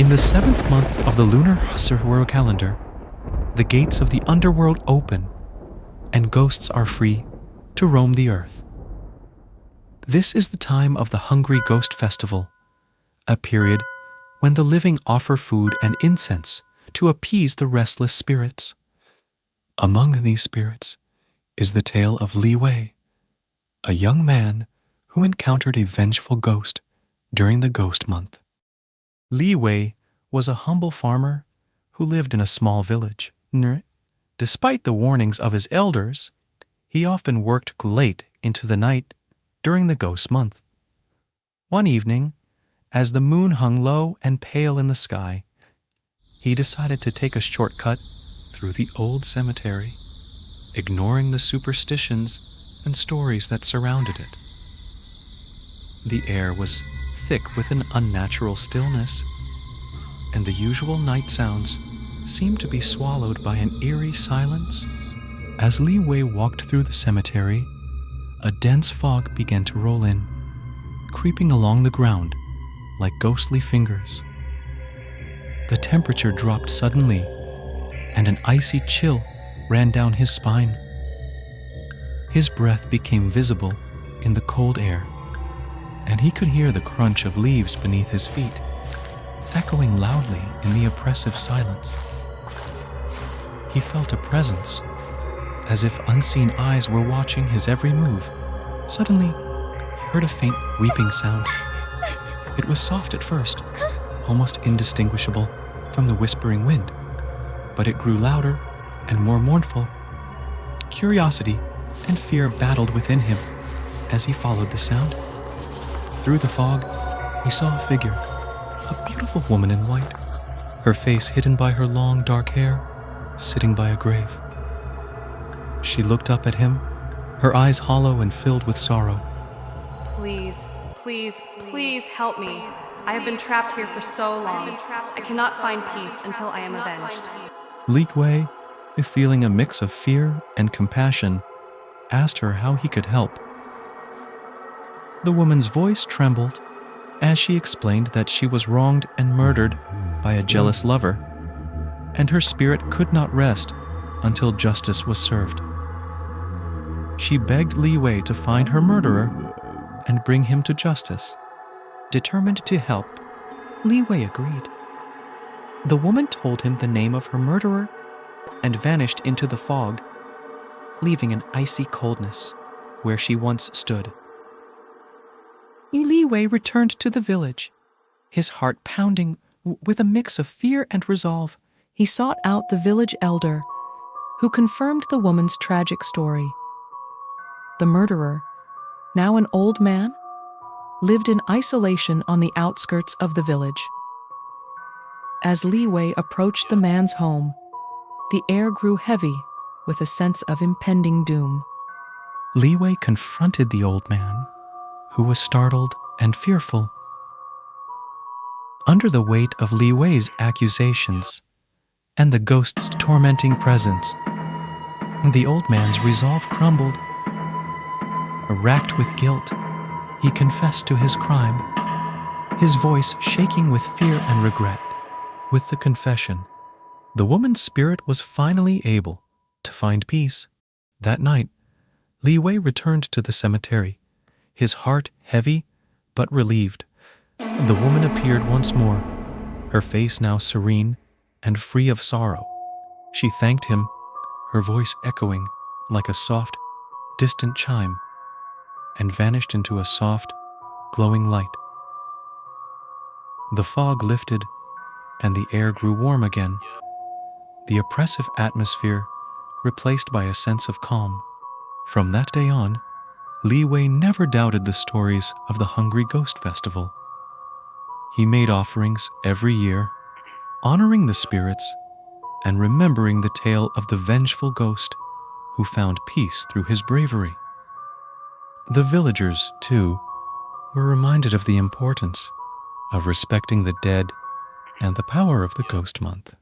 In the 7th month of the lunar Husserl calendar, the gates of the underworld open, and ghosts are free to roam the earth. This is the time of the Hungry Ghost Festival, a period when the living offer food and incense to appease the restless spirits. Among these spirits is the tale of Li Wei, a young man who encountered a vengeful ghost during the ghost month. Li Wei was a humble farmer who lived in a small village. Despite the warnings of his elders, he often worked late into the night during the ghost month. One evening, as the moon hung low and pale in the sky, he decided to take a shortcut through the old cemetery, ignoring the superstitions and stories that surrounded it. The air was thick with an unnatural stillness, and the usual night sounds seemed to be swallowed by an eerie silence. As Li Wei walked through the cemetery, a dense fog began to roll in, creeping along the ground like ghostly fingers. The temperature dropped suddenly, and an icy chill ran down his spine. His breath became visible in the cold air, and he could hear the crunch of leaves beneath his feet, echoing loudly in the oppressive silence. He felt a presence, as if unseen eyes were watching his every move. Suddenly, he heard a faint weeping sound. It was soft at first, almost indistinguishable from the whispering wind, but it grew louder and more mournful. Curiosity and fear battled within him as he followed the sound. Through the fog, he saw a figure, a beautiful woman in white, her face hidden by her long dark hair, sitting by a grave. She looked up at him, her eyes hollow and filled with sorrow. Please, please, please help me. I have been trapped here for so long. I cannot find peace until I am avenged. Li Wei, feeling a mix of fear and compassion, asked her how he could help. The woman's voice trembled as she explained that she was wronged and murdered by a jealous lover, and her spirit could not rest until justice was served. She begged Li Wei to find her murderer and bring him to justice. Determined to help, Li Wei agreed. The woman told him the name of her murderer and vanished into the fog, leaving an icy coldness where she once stood. Li Wei returned to the village, his heart pounding with a mix of fear and resolve. He sought out the village elder, who confirmed the woman's tragic story. The murderer, now an old man, lived in isolation on the outskirts of the village. As Li Wei approached the man's home, the air grew heavy with a sense of impending doom. Li Wei confronted the old man, who was startled and fearful. Under the weight of Li Wei's accusations and the ghost's tormenting presence, the old man's resolve crumbled. Racked with guilt, he confessed to his crime, his voice shaking with fear and regret. With the confession, the woman's spirit was finally able to find peace. That night, Li Wei returned to the cemetery, his heart heavy but relieved. The woman appeared once more, her face now serene and free of sorrow. She thanked him, her voice echoing like a soft, distant chime, and vanished into a soft, glowing light. The fog lifted, and the air grew warm again, the oppressive atmosphere replaced by a sense of calm. From that day on, Li Wei never doubted the stories of the Hungry Ghost Festival. He made offerings every year, honoring the spirits and remembering the tale of the vengeful ghost who found peace through his bravery. The villagers, too, were reminded of the importance of respecting the dead and the power of the ghost month.